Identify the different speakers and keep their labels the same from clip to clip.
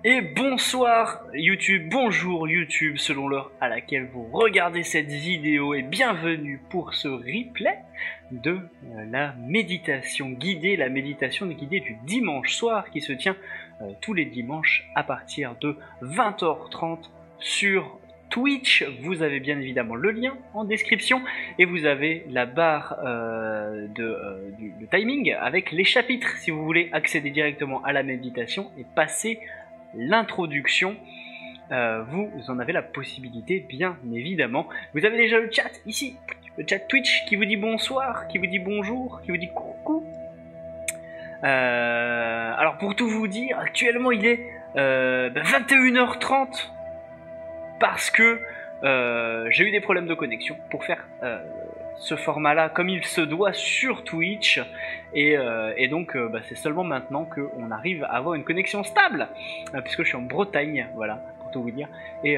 Speaker 1: Et bonsoir YouTube, bonjour YouTube, selon l'heure à laquelle vous regardez cette vidéo, et bienvenue pour ce replay de la méditation guidée du dimanche soir qui se tient tous les dimanches à partir de 20h30 sur Twitch. Vous avez bien évidemment le lien en description et vous avez la barre du timing avec les chapitres si vous voulez accéder directement à la méditation et passer l'introduction. Vous en avez la possibilité bien évidemment. Vous avez déjà le chat ici, le chat Twitch qui vous dit bonsoir, qui vous dit bonjour, qui vous dit coucou. Alors pour tout vous dire, actuellement il est 21h30 parce que j'ai eu des problèmes de connexion pour faire ce format là comme il se doit sur Twitch et donc c'est seulement maintenant qu'on arrive à avoir une connexion stable puisque je suis en Bretagne, voilà, pour tout vous dire, et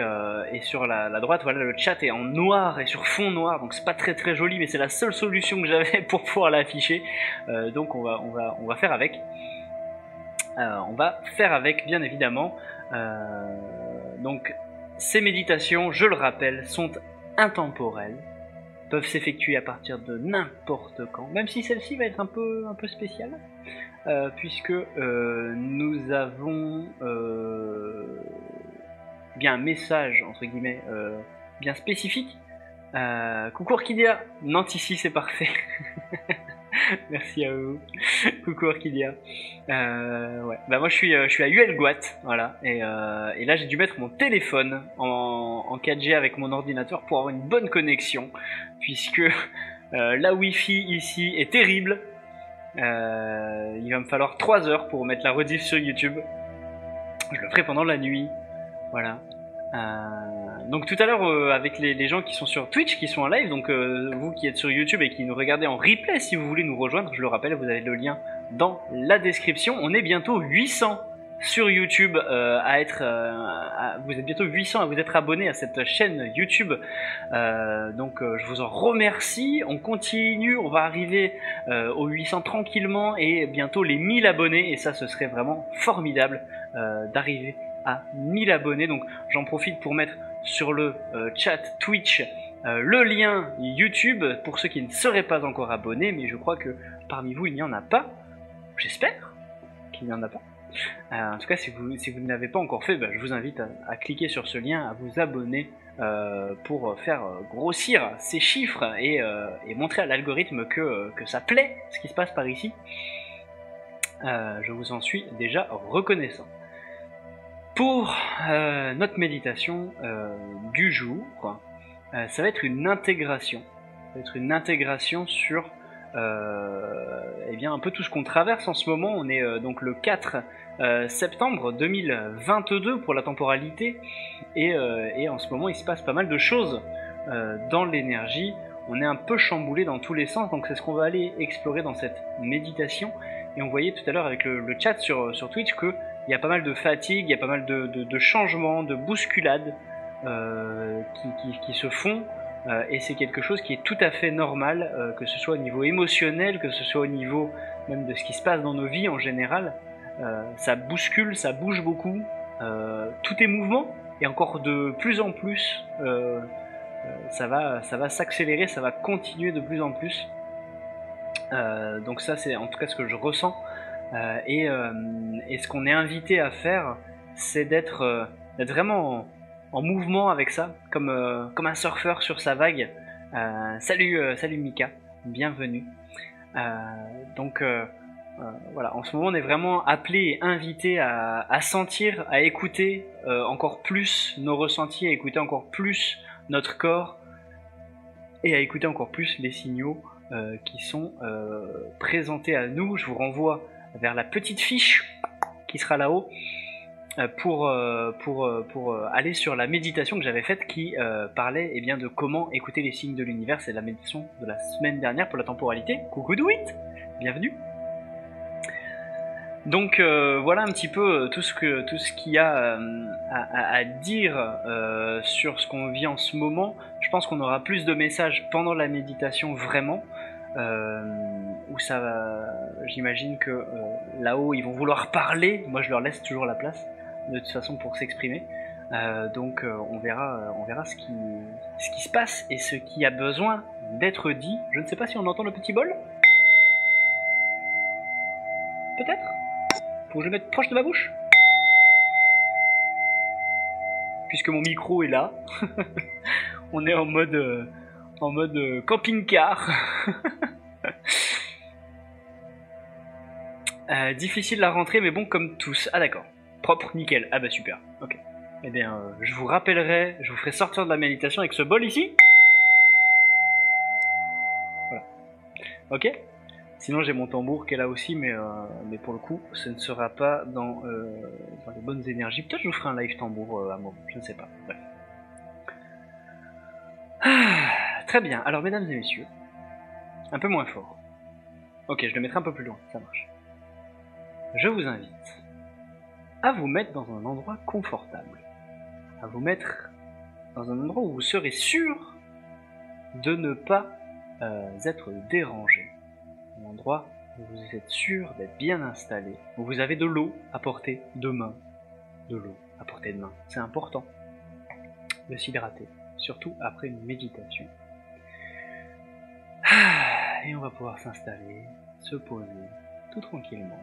Speaker 1: sur la droite, voilà, le chat est en noir et sur fond noir, donc c'est pas très très joli, mais c'est la seule solution que j'avais pour pouvoir l'afficher, donc on va faire avec. On va faire avec, bien évidemment. Donc ces méditations, je le rappelle, sont intemporelles, peuvent s'effectuer à partir de n'importe quand, même si celle-ci va être un peu spéciale, puisque nous avons bien un message, entre guillemets, bien spécifique. Coucou Orchidea, Nantes ici, c'est parfait. Merci à vous. Coucou Orchidea. Ouais. Bah moi je suis à Huelgoat, voilà, et là j'ai dû mettre mon téléphone en 4G avec mon ordinateur pour avoir une bonne connexion, puisque la Wi-Fi ici est terrible. Il va me falloir 3 heures pour mettre la rediff sur YouTube. Je le ferai pendant la nuit, voilà. Donc tout à l'heure avec les gens qui sont sur Twitch, qui sont en live, donc vous qui êtes sur YouTube et qui nous regardez en replay, si vous voulez nous rejoindre, je le rappelle, vous avez le lien dans la description. On est bientôt 800 sur YouTube vous êtes bientôt 800 à vous être abonnés à cette chaîne YouTube, donc je vous en remercie. On continue, on va arriver aux 800 tranquillement et bientôt les 1000 abonnés, et ça ce serait vraiment formidable d'arriver à 1000 abonnés. Donc j'en profite pour mettre sur le chat Twitch le lien YouTube pour ceux qui ne seraient pas encore abonnés, mais je crois que parmi vous il n'y en a pas, j'espère qu'il n'y en a pas. En tout cas si vous ne l'avez pas encore fait, je vous invite à cliquer sur ce lien, à vous abonner pour faire grossir ces chiffres et montrer à l'algorithme que ça plaît ce qui se passe par ici. Je vous en suis déjà reconnaissant. Pour notre méditation du jour, ça va être une intégration. Ça va être une intégration sur un peu tout ce qu'on traverse en ce moment. On est donc le 4 septembre 2022 pour la temporalité, et en ce moment il se passe pas mal de choses dans l'énergie. On est un peu chamboulé dans tous les sens, donc c'est ce qu'on va aller explorer dans cette méditation. Et on voyait tout à l'heure avec le chat sur Twitch que il y a pas mal de fatigue, il y a pas mal de changements, de bousculades qui se font, et c'est quelque chose qui est tout à fait normal, que ce soit au niveau émotionnel, que ce soit au niveau même de ce qui se passe dans nos vies en général. Ça bouscule, ça bouge beaucoup, tout est mouvement, et encore de plus en plus, ça va s'accélérer, ça va continuer de plus en plus. Donc ça c'est en tout cas ce que je ressens. Et ce qu'on est invité à faire, c'est d'être vraiment en mouvement avec ça, comme un surfeur sur sa vague. Salut Mika, bienvenue. Donc voilà, en ce moment on est vraiment appelé et invité à sentir, à écouter encore plus nos ressentis, à écouter encore plus notre corps, et à écouter encore plus les signaux qui sont présentés à nous. Je vous renvoie vers la petite fiche qui sera là-haut pour aller sur la méditation que j'avais faite qui parlait de comment écouter les signes de l'univers. C'est la méditation de la semaine dernière pour la temporalité. Coucou Douit, bienvenue. Donc voilà un petit peu tout ce qu'il y a à dire sur ce qu'on vit en ce moment. Je pense qu'on aura plus de messages pendant la méditation vraiment, où ça va, j'imagine que là-haut ils vont vouloir parler. Moi je leur laisse toujours la place de toute façon pour s'exprimer. Donc on verra ce qui se passe et ce qui a besoin d'être dit. Je ne sais pas si on entend le petit bol. Peut-être. Faut que je le mette proche de ma bouche. Puisque mon micro est là. On est en mode camping-car. Difficile la rentrée, mais bon comme tous. Ah d'accord. Propre, nickel. Ah bah super. Ok. Eh bien, je vous rappellerai, je vous ferai sortir de la méditation avec ce bol ici. Voilà. Ok. Sinon j'ai mon tambour qui est là aussi, mais pour le coup, ce ne sera pas dans les bonnes énergies. Peut-être je vous ferai un live tambour à un moment, je ne sais pas. Bref. Très bien. Alors mesdames et messieurs, un peu moins fort. Ok, je le mettrai un peu plus loin, ça marche. Je vous invite à vous mettre dans un endroit confortable. À vous mettre dans un endroit où vous serez sûr de ne pas être dérangé. Un endroit où vous êtes sûr d'être bien installé, où vous avez de l'eau à portée de main. De l'eau à portée de main. C'est important de s'hydrater, surtout après une méditation. Et on va pouvoir s'installer, se poser, tout tranquillement.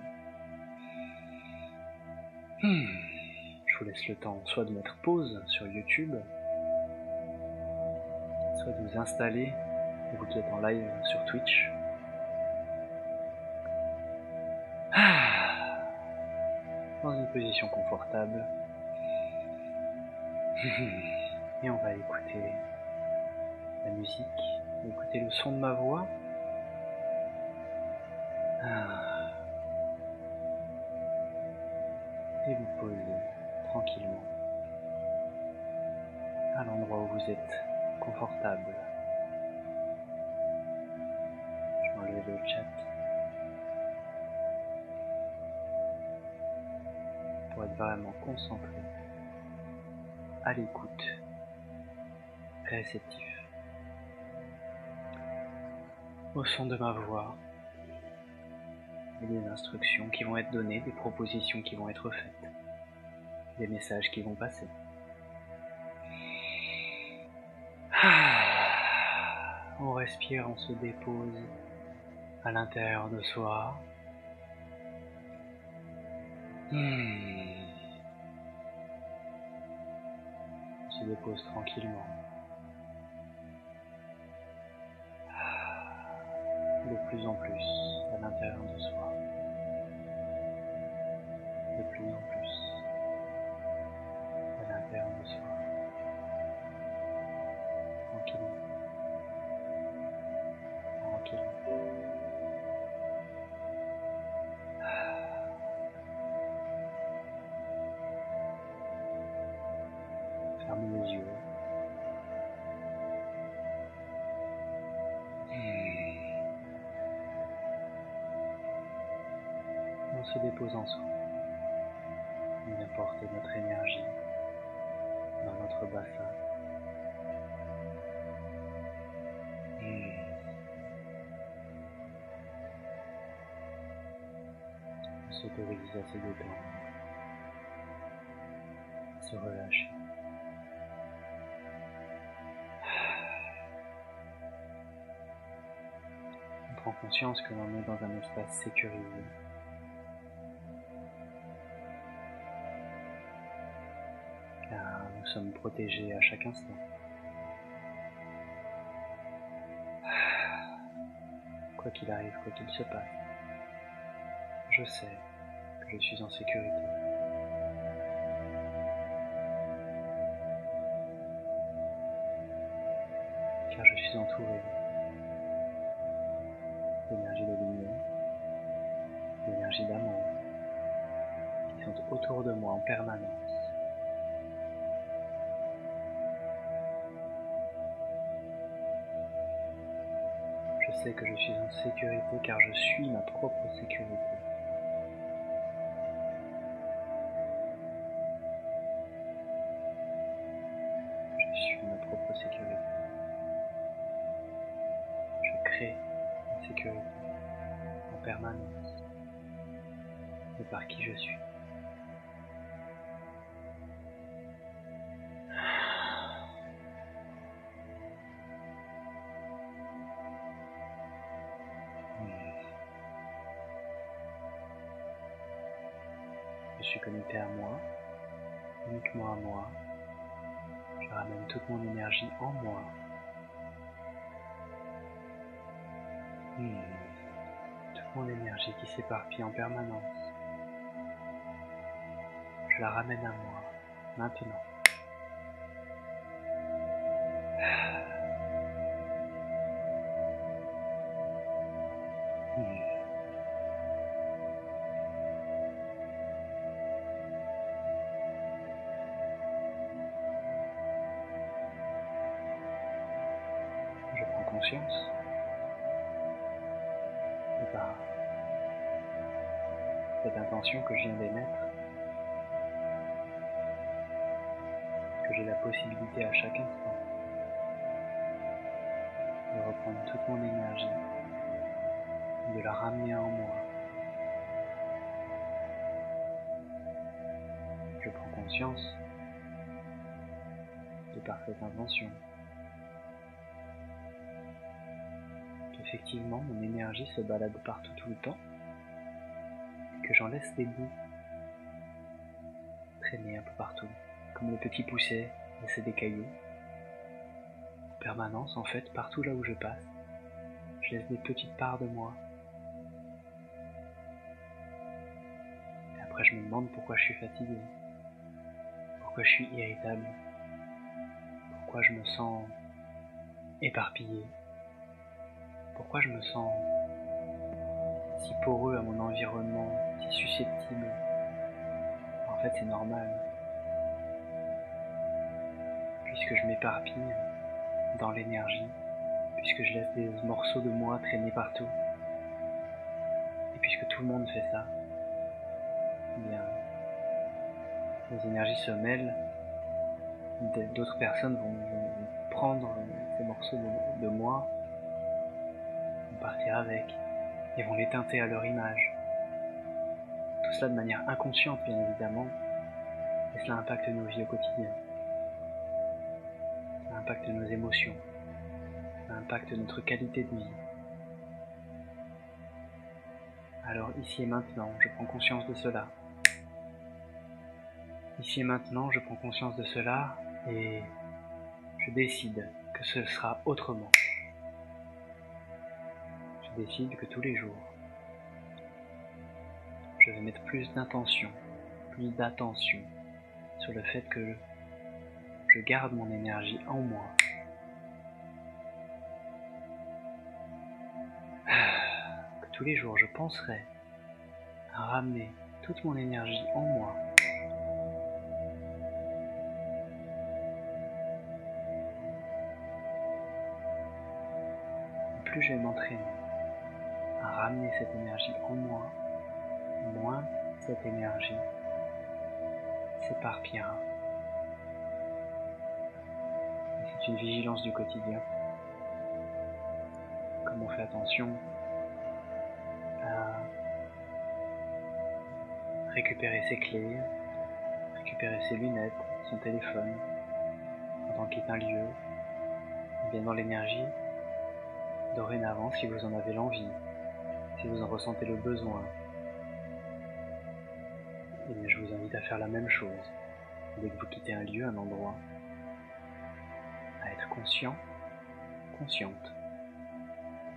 Speaker 1: Je vous laisse le temps soit de mettre pause sur YouTube, soit de vous installer, vous qui êtes en live sur Twitch. Dans une position confortable. Et on va écouter la musique, écouter le son de ma voix. Et vous poser tranquillement à l'endroit où vous êtes confortable. Je vais enlever le chat pour être vraiment concentré, à l'écoute, réceptif au son de ma voix et des instructions qui vont être données, des propositions qui vont être faites, des messages qui vont passer. On respire, on se dépose à l'intérieur de soi. On se dépose tranquillement. De plus en plus à l'intérieur de soi. De plus en plus à l'intérieur de soi. Tranquillement. Tranquillement. Fermez les yeux. On se dépose en soi. On vient porter notre énergie dans notre bassin. On s'autorise à se détendre, à se relâcher. On prend conscience que l'on est dans un espace sécurisé. Car nous sommes protégés à chaque instant. Quoi qu'il arrive, quoi qu'il se passe, je sais que je suis en sécurité. Car je suis entouré d'énergie de lumière, d'énergie d'amour, qui sont autour de moi en permanence. Je sais que je suis en sécurité car je suis ma propre sécurité. Je suis ma propre sécurité. Je crée une sécurité en permanence de par qui je suis. Je suis connecté à moi, uniquement à moi. Je ramène toute mon énergie en moi. Toute mon énergie qui s'éparpille en permanence. Je la ramène à moi, maintenant. Je prends conscience de par cette intention que je viens d'émettre, que j'ai la possibilité à chaque instant de reprendre toute mon énergie, de la ramener en moi. Je prends conscience de par cette intention qu'effectivement mon énergie se balade partout tout le temps et que j'en laisse des bouts traîner un peu partout, comme le petit poucet laisser des cailloux. En permanence, en fait, partout là où je passe, je laisse des petites parts de moi. Et après je me demande pourquoi je suis fatigué, pourquoi je suis irritable, pourquoi je me sens éparpillé, pourquoi je me sens si poreux à mon environnement, si susceptible. En fait, c'est normal, puisque je m'éparpille dans l'énergie, puisque je laisse des morceaux de moi traîner partout, et puisque tout le monde fait ça, eh bien, les énergies se mêlent, d'autres personnes vont prendre ces morceaux de moi, vont partir avec, et vont les teinter à leur image. Tout cela de manière inconsciente, bien évidemment, et cela impacte nos vies au quotidien. Ça impacte nos émotions, ça impacte notre qualité de vie. Alors ici et maintenant, je prends conscience de cela. Ici et maintenant, je prends conscience de cela et je décide que ce sera autrement. Je décide que tous les jours, je vais mettre plus d'intention, plus d'attention sur le fait que je garde mon énergie en moi. Que tous les jours, je penserai à ramener toute mon énergie en moi. Et plus je vais m'entraîner à ramener cette énergie en moi, moins cette énergie s'éparpillera. Et c'est une vigilance du quotidien. Comme on fait attention à récupérer ses clés, récupérer ses lunettes, son téléphone, quand on quitte un lieu, et bien dans l'énergie, dorénavant, si vous en avez l'envie, si vous en ressentez le besoin, et bien je vous invite à faire la même chose dès que vous quittez un lieu, un endroit, à être conscient, consciente.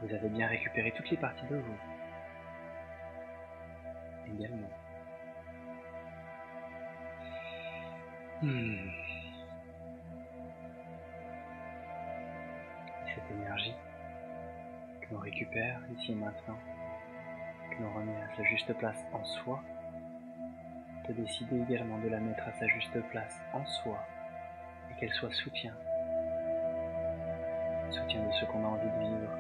Speaker 1: Vous avez bien récupéré toutes les parties de vous, également. Cette énergie que l'on récupère ici et maintenant, que l'on remet à sa juste place en soi, de décider également de la mettre à sa juste place en soi et qu'elle soit soutien de ce qu'on a envie de vivre.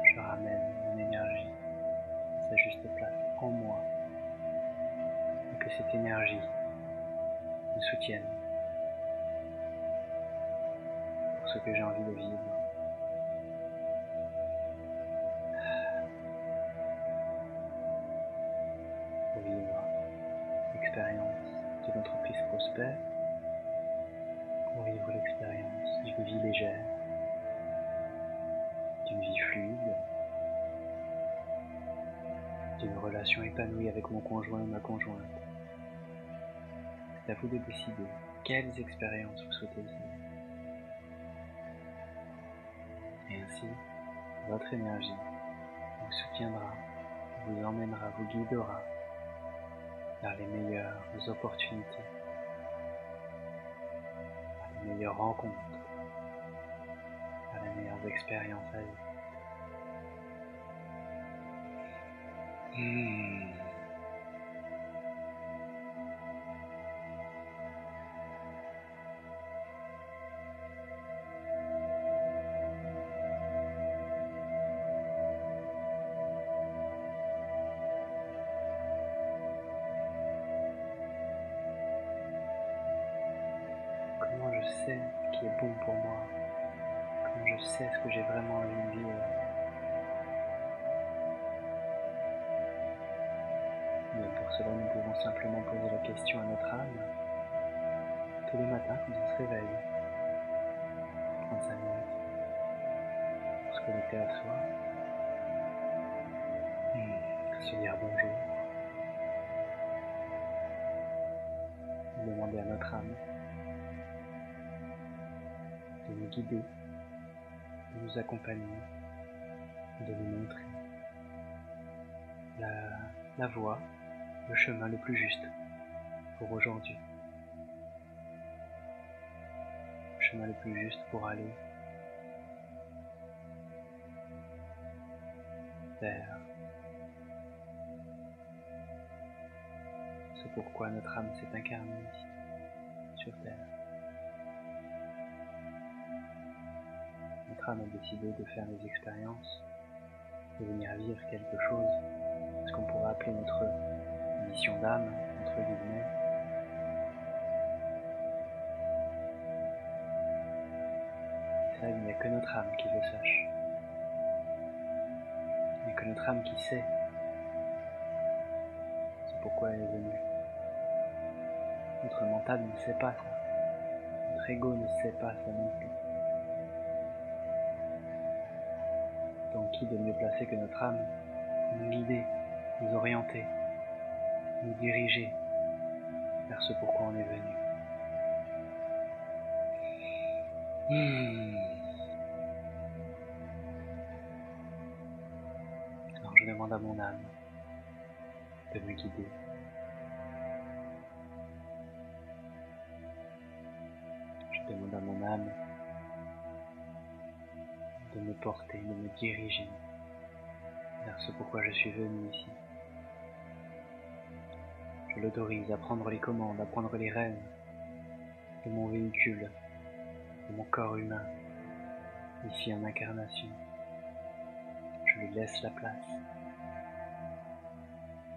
Speaker 1: Je ramène mon énergie à sa juste place en moi et que cette énergie me soutienne pour ce que j'ai envie de vivre. Pour vivre l'expérience d'une entreprise prospère, pour vivre l'expérience d'une vie légère, d'une vie fluide, d'une relation épanouie avec mon conjoint ou ma conjointe. C'est à vous de décider quelles expériences vous souhaitez vivre. Et ainsi, votre énergie vous soutiendra, vous emmènera, vous guidera vers les meilleures opportunités, vers les meilleures rencontres, vers les meilleures expériences à vivre. Comment je sais ce qui est bon pour moi, comment je sais ce que j'ai vraiment envie de vivre. Mais pour cela, nous pouvons simplement poser la question à notre âme tous les matins quand on se réveille. 35 minutes pour se connecter à soi, se dire bonjour, demander à notre âme de nous guider, de nous accompagner, de nous montrer la voie, le chemin le plus juste pour aujourd'hui. Le chemin le plus juste pour aller vers ce pourquoi notre âme s'est incarnée ici, sur Terre. Notre âme a décidé de faire des expériences, de venir vivre quelque chose, ce qu'on pourrait appeler notre mission d'âme, entre guillemets. Et ça, il n'y a que notre âme qui le sache. Il n'y a que notre âme qui sait c'est pourquoi elle est venue. Notre mental ne sait pas ça. Notre ego ne sait pas ça non plus. Donc qui de mieux placé que notre âme pour nous guider, nous orienter, nous diriger vers ce pourquoi on est venu. Alors je demande à mon âme de me guider. Je demande à mon âme de me porter, de me diriger vers ce pourquoi je suis venu ici. Je l'autorise à prendre les commandes, à prendre les rênes de mon véhicule, de mon corps humain, ici en incarnation. Je lui laisse la place,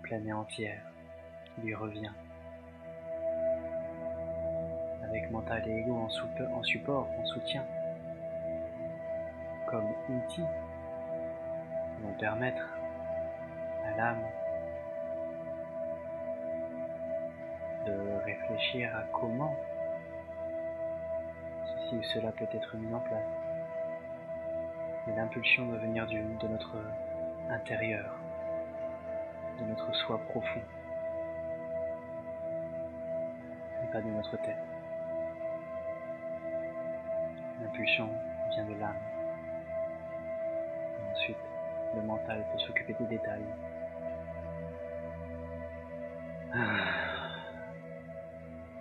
Speaker 1: pleine et entière, qui lui revient. Avec mental et ego en support, en soutien, comme outils qui vont permettre à l'âme de réfléchir à comment ceci ou cela peut être mis en place. Mais l'impulsion doit venir de notre intérieur, de notre soi profond, et pas de notre tête. L'impulsion vient de l'âme. Et ensuite, le mental peut s'occuper des détails.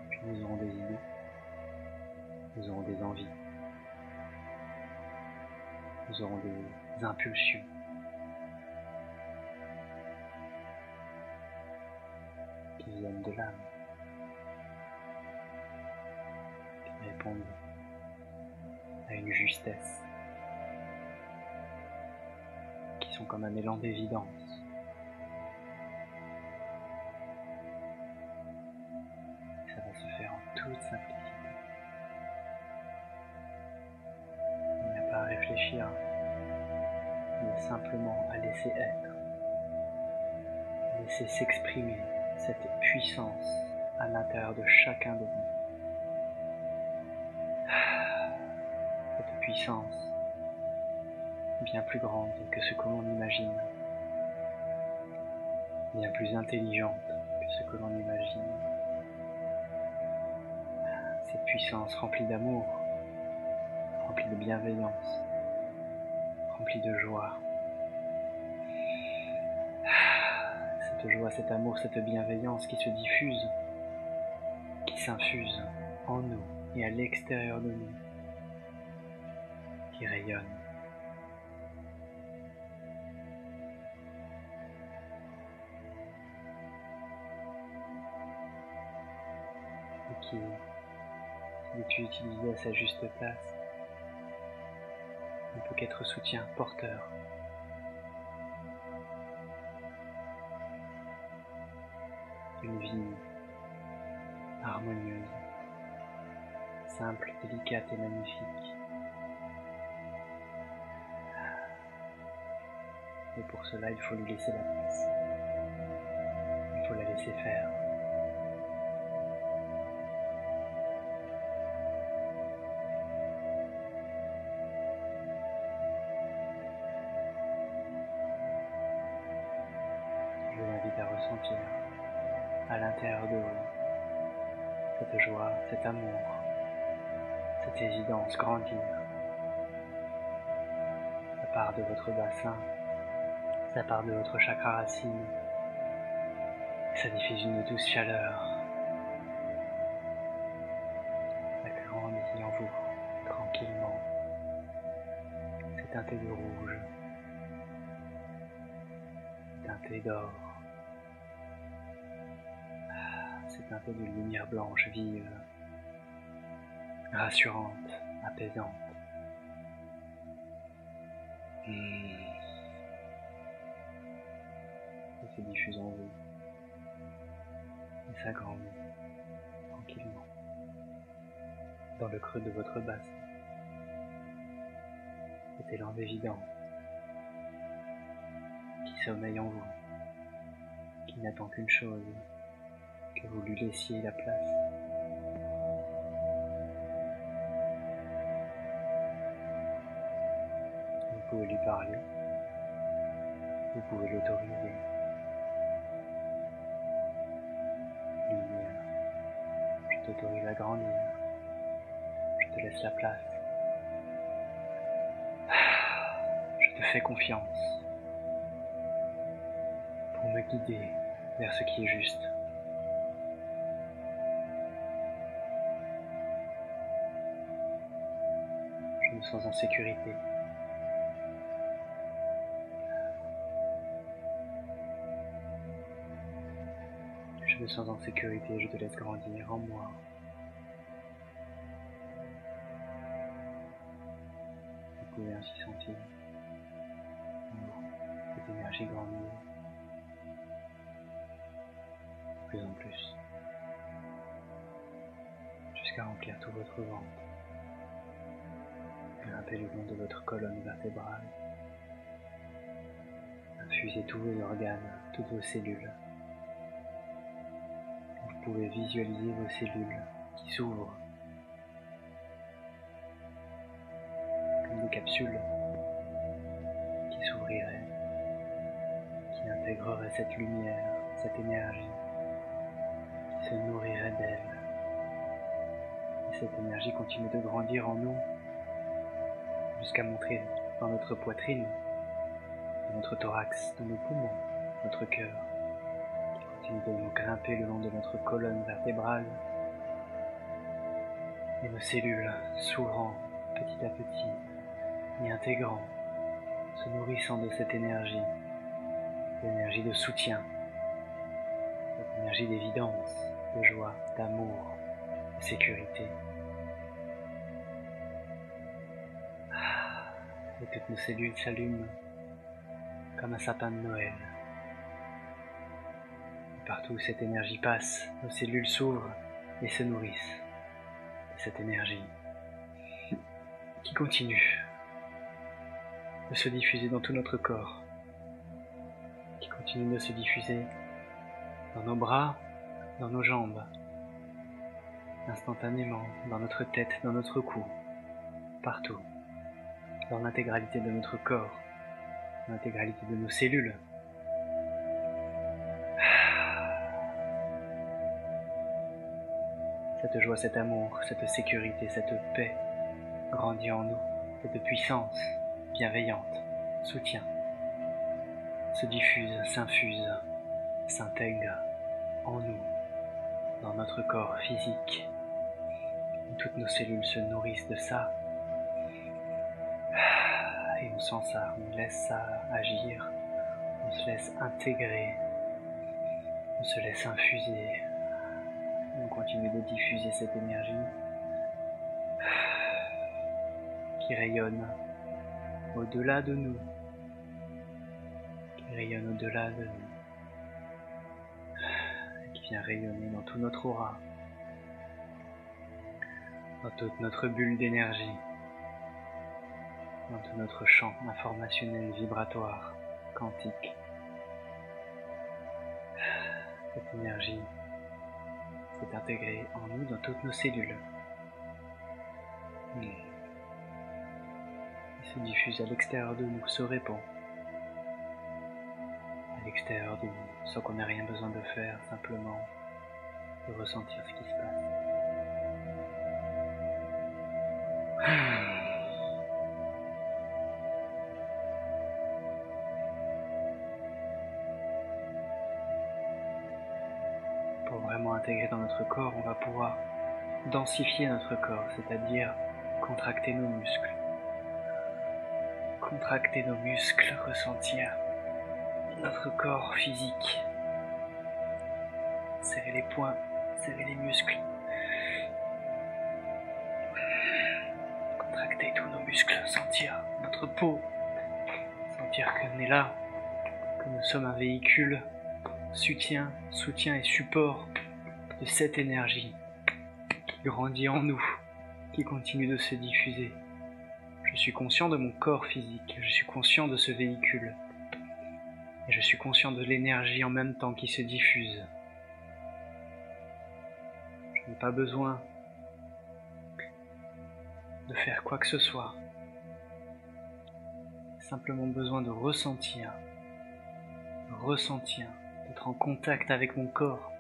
Speaker 1: Puis nous aurons des idées, nous aurons des envies, nous aurons des impulsions. Qui viennent de l'âme, qui répondent à une justesse, qui sont comme un élan d'évidence. Ça va se faire en toute simplicité. Il n'y a pas à réfléchir, mais simplement à laisser être, laisser s'exprimer cette puissance à l'intérieur de chacun de nous. Cette puissance bien plus grande que ce que l'on imagine. bien plus intelligente que ce que l'on imagine. Cette puissance remplie d'amour, remplie de bienveillance, remplie de joie. Cette joie, cet amour, cette bienveillance qui se diffuse, qui s'infuse en nous et à l'extérieur de nous, qui rayonne. Et qui, s'il est utilisé à sa juste place, ne peut qu'être soutien, porteur. Une vie harmonieuse, simple, délicate et magnifique. Et pour cela, il faut lui laisser la place. Il faut la laisser faire. Je vous invite à ressentir à l'intérieur de vous cette joie, cet amour, cette évidence grandir. Ça part de votre bassin, ça part de votre chakra racine, ça diffuse une douce chaleur. Ça grandit en vous, tranquillement. C'est teinté de rouge, teinté d'or. C'est teinté de lumière blanche vive, rassurante, apaisante. Ça se diffuse en vous et ça grandit tranquillement dans le creux de votre bassin. Cet élan d'évidence qui sommeille en vous, qui n'attend qu'une chose, que vous lui laissiez la place. Vous pouvez lui parler, vous pouvez l'autoriser, lui dire « Je t'autorise à grandir, je te laisse la place, je te fais confiance pour me guider vers ce qui est juste. » Je me sens en sécurité. Je me sens en sécurité, je te laisse grandir en moi. Vous pouvez ainsi sentir cette énergie grandir de plus en plus, jusqu'à remplir tout votre ventre, grimper le long de votre colonne vertébrale, infuser tous vos organes, toutes vos cellules. Vous pouvez visualiser vos cellules qui s'ouvrent comme des capsules qui s'ouvriraient, qui intégreraient cette lumière, cette énergie, qui se nourrirait d'elle. Et cette énergie continue de grandir en nous jusqu'à monter dans notre poitrine, dans notre thorax, dans nos poumons, notre cœur. Continue de nous grimper le long de notre colonne vertébrale et nos cellules s'ouvrant petit à petit et intégrant, se nourrissant de cette énergie de soutien, cette énergie d'évidence, de joie, d'amour, de sécurité. Et toutes nos cellules s'allument comme un sapin de Noël. Partout où cette énergie passe, nos cellules s'ouvrent et se nourrissent de cette énergie qui continue de se diffuser dans tout notre corps, qui continue de se diffuser dans nos bras, dans nos jambes, instantanément, dans notre tête, dans notre cou, partout, dans l'intégralité de notre corps, l'intégralité de nos cellules. Cette joie, cet amour, cette sécurité, cette paix grandit en nous. Cette puissance bienveillante, soutien, se diffuse, s'infuse, s'intègre en nous, dans notre corps physique. Toutes nos cellules se nourrissent de ça. Et on sent ça, on laisse ça agir, on se laisse intégrer, on se laisse infuser, on continue de diffuser cette énergie qui rayonne au-delà de nous, qui rayonne au-delà de nous, qui vient rayonner dans tout notre aura, dans toute notre bulle d'énergie, dans tout notre champ informationnel, vibratoire, quantique. Cette énergie s'est intégrée en nous dans toutes nos cellules. Elle se diffuse à l'extérieur de nous, se répand à l'extérieur de nous, sans qu'on n'ait rien besoin de faire, simplement de ressentir ce qui se passe. Pour vraiment intégrer dans notre corps, on va pouvoir densifier notre corps, c'est-à-dire contracter nos muscles. Contracter nos muscles, ressentir notre corps physique. Serrer les poings, serrer les muscles. Contracter tous nos muscles, sentir notre peau. Sentir qu'on est là, que nous sommes un véhicule soutien et support de cette énergie qui grandit en nous, qui continue de se diffuser. Je suis conscient de mon corps physique, je suis conscient de ce véhicule, et je suis conscient de l'énergie en même temps qui se diffuse. Je n'ai pas besoin de faire quoi que ce soit, simplement besoin de ressentir, d'être en contact avec mon corps,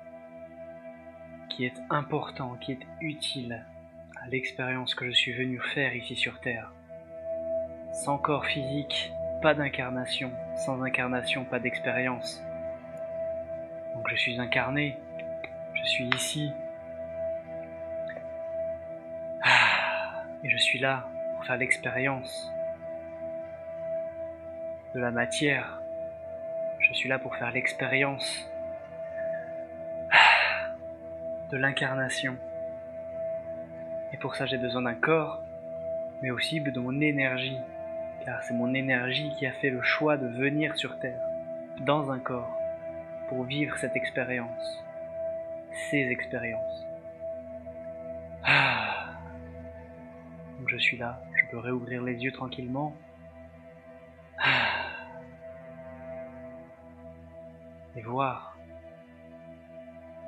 Speaker 1: qui est important, qui est utile à l'expérience que je suis venu faire ici sur Terre. Sans corps physique, pas d'incarnation. Sans incarnation, pas d'expérience. Donc je suis incarné, je suis ici. Et je suis là pour faire l'expérience de la matière. Je suis là pour faire l'expérience de l'incarnation. Et pour ça, j'ai besoin d'un corps, mais aussi de mon énergie. Car c'est mon énergie qui a fait le choix de venir sur Terre, dans un corps, pour vivre cette expérience, ces expériences. Donc je suis là, je peux réouvrir les yeux tranquillement. Et voir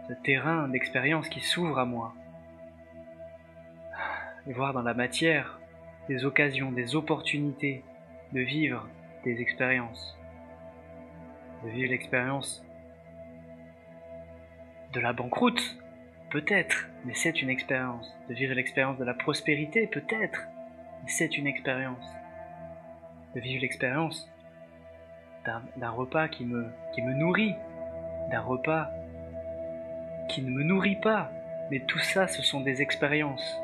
Speaker 1: ce terrain d'expérience qui s'ouvre à moi. Et voir dans la matière des occasions, des opportunités de vivre des expériences. De vivre l'expérience de la banqueroute, peut-être, mais c'est une expérience. De vivre l'expérience de la prospérité, peut-être, mais c'est une expérience. De vivre l'expérience d'un repas qui me nourrit, d'un repas qui ne me nourrit pas. Mais tout ça, ce sont des expériences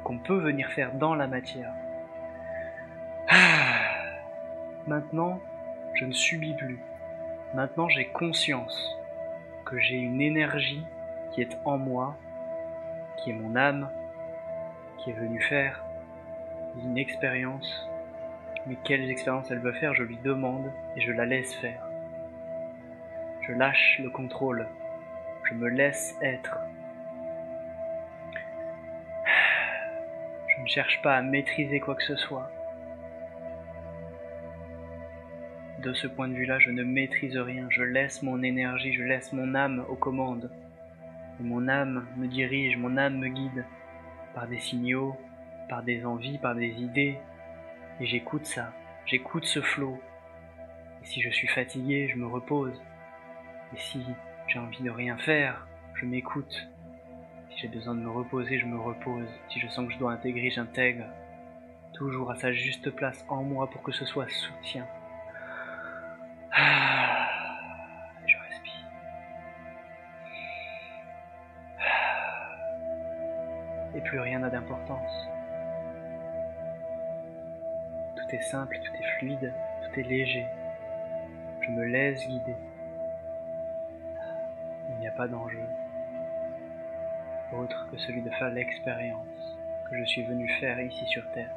Speaker 1: qu'on peut venir faire dans la matière. Maintenant, je ne subis plus. Maintenant, j'ai conscience que j'ai une énergie qui est en moi, qui est mon âme, qui est venue faire une expérience. Mais quelles expériences elle veut faire, je lui demande et je la laisse faire. Je lâche le contrôle. Je me laisse être. Je ne cherche pas à maîtriser quoi que ce soit. De ce point de vue-là, je ne maîtrise rien. Je laisse mon énergie, je laisse mon âme aux commandes. Et mon âme me dirige, mon âme me guide par des signaux, par des envies, par des idées. Et j'écoute ça, j'écoute ce flot. Et si je suis fatigué, je me repose. Et si j'ai envie de rien faire, je m'écoute. Si j'ai besoin de me reposer, je me repose. Si je sens que je dois intégrer, j'intègre. Toujours à sa juste place en moi pour que ce soit soutien. Je respire. Et plus rien n'a d'importance. Tout est simple, tout est fluide, tout est léger. Je me laisse guider. Il n'y a pas d'enjeu autre que celui de faire l'expérience que je suis venu faire ici sur Terre.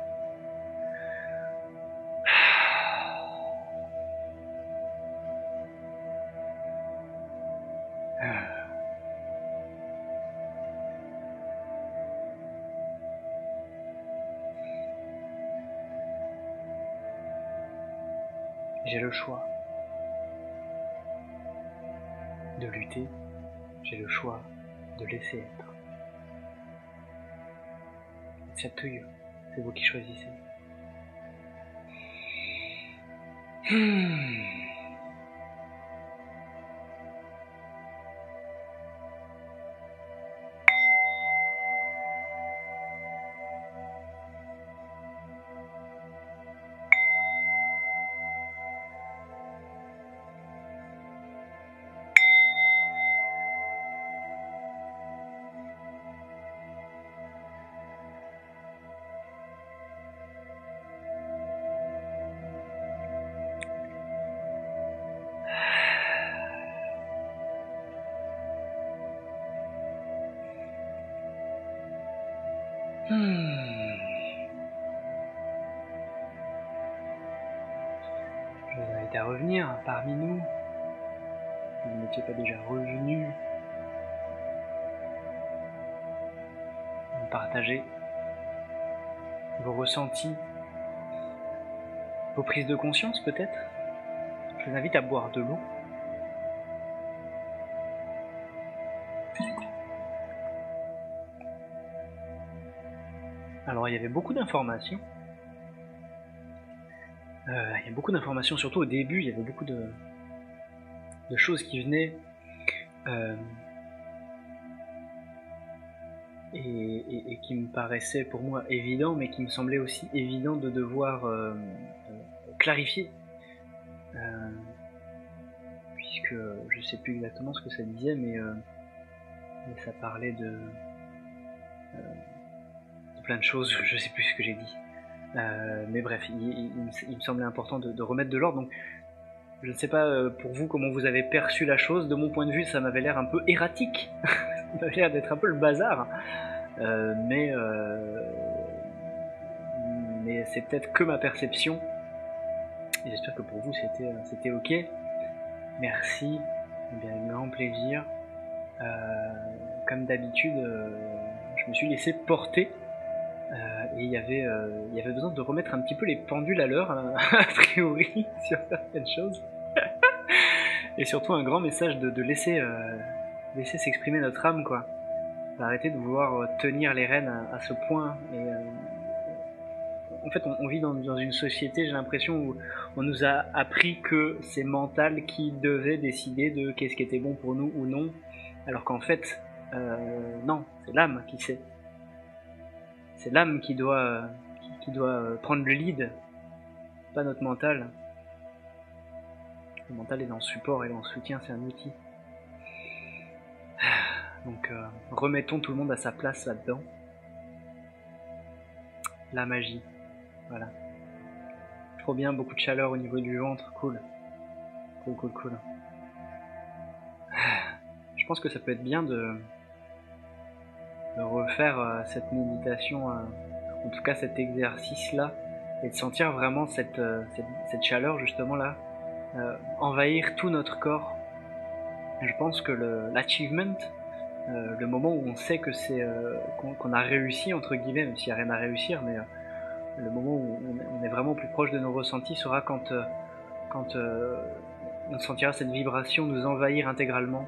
Speaker 1: J'ai le choix de lutter, j'ai le choix de laisser être. It's up to you. C'est vous qui choisissez. Je vous invite à revenir parmi nous. Si vous n'étiez pas déjà revenu, partagez vos ressentis, vos prises de conscience peut-être. Je vous invite à boire de l'eau. Alors il y avait beaucoup d'informations. Il y a beaucoup d'informations, surtout au début, il y avait beaucoup de choses qui venaient et qui me paraissaient pour moi évidents, mais qui me semblaient aussi évidents de devoir clarifier. Puisque je sais plus exactement ce que ça disait, mais ça parlait de plein de choses, je sais plus ce que j'ai dit. Mais bref, il me semblait important de remettre de l'ordre. Donc, je ne sais pas pour vous comment vous avez perçu la chose. De mon point de vue, ça m'avait l'air un peu erratique. Ça m'avait l'air d'être un peu le bazar. Mais c'est peut-être que ma perception. Et j'espère que pour vous, c'était ok. Merci. Eh bien, un grand plaisir. Comme d'habitude, je me suis laissé porter. Et il y avait besoin de remettre un petit peu les pendules à l'heure, a priori, sur certaines choses. Et surtout un grand message de laisser s'exprimer notre âme, quoi. D'arrêter de vouloir tenir les rênes à ce point. Et en fait, on vit dans une société, j'ai l'impression, où on nous a appris que c'est mental qui devait décider de qu'est-ce qui était bon pour nous ou non. Alors qu'en fait, non, c'est l'âme qui sait. C'est l'âme qui doit prendre le lead, pas notre mental. Le mental est dans le support et dans le soutien, c'est un outil. Donc remettons tout le monde à sa place là-dedans. La magie, voilà. Trop bien, beaucoup de chaleur au niveau du ventre, cool. Cool. Je pense que ça peut être bien de refaire cette méditation, en tout cas cet exercice-là, et de sentir vraiment cette chaleur justement là, envahir tout notre corps. Je pense que l'achievement, le moment où on sait que c'est qu'on a réussi entre guillemets, même s'il n'y a rien à réussir, mais le moment où on est vraiment plus proche de nos ressentis sera quand on sentira cette vibration nous envahir intégralement.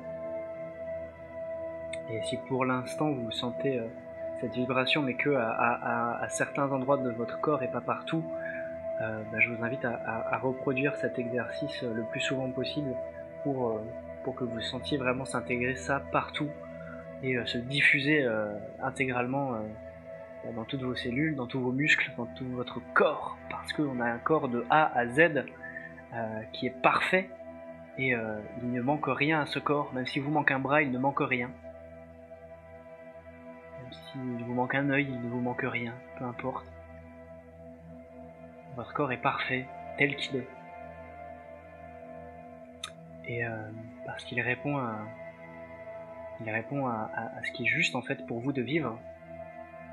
Speaker 1: Et si pour l'instant vous sentez cette vibration mais que à certains endroits de votre corps et pas partout, je vous invite à reproduire cet exercice le plus souvent possible pour que vous sentiez vraiment s'intégrer ça partout, et se diffuser intégralement dans toutes vos cellules, dans tous vos muscles, dans tout votre corps, parce qu'on a un corps de A à Z qui est parfait, et il ne manque rien à ce corps. Même si vous manque un bras, il ne manque rien. Même s'il vous manque un œil, il ne vous manque rien, peu importe. Votre corps est parfait, tel qu'il est. Et parce qu'il répond à ce qui est juste en fait pour vous de vivre,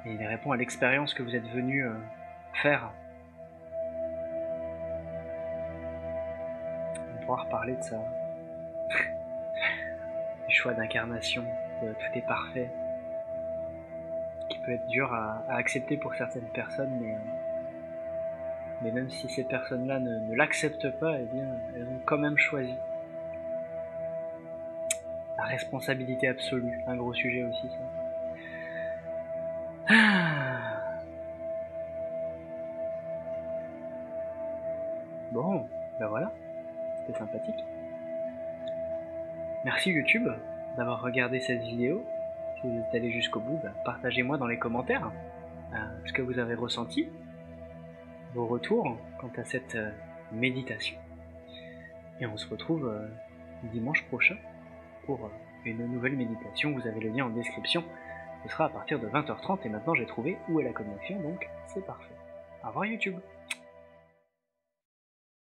Speaker 1: et il répond à l'expérience que vous êtes venu faire. On pourra reparler de ça. Du choix d'incarnation, de tout est parfait, qui peut être dur à accepter pour certaines personnes, mais même si ces personnes-là ne l'acceptent pas, eh bien, elles ont quand même choisi. La responsabilité absolue, un gros sujet aussi, ça. Bon, ben voilà, c'était sympathique. Merci YouTube d'avoir regardé cette vidéo. Si vous êtes allé jusqu'au bout, ben, partagez-moi dans les commentaires ce que vous avez ressenti, vos retours quant à cette méditation. Et on se retrouve dimanche prochain pour une nouvelle méditation. Vous avez le lien en description. Ce sera à partir de 20h30 et maintenant j'ai trouvé où est la connexion, donc c'est parfait. Au revoir YouTube.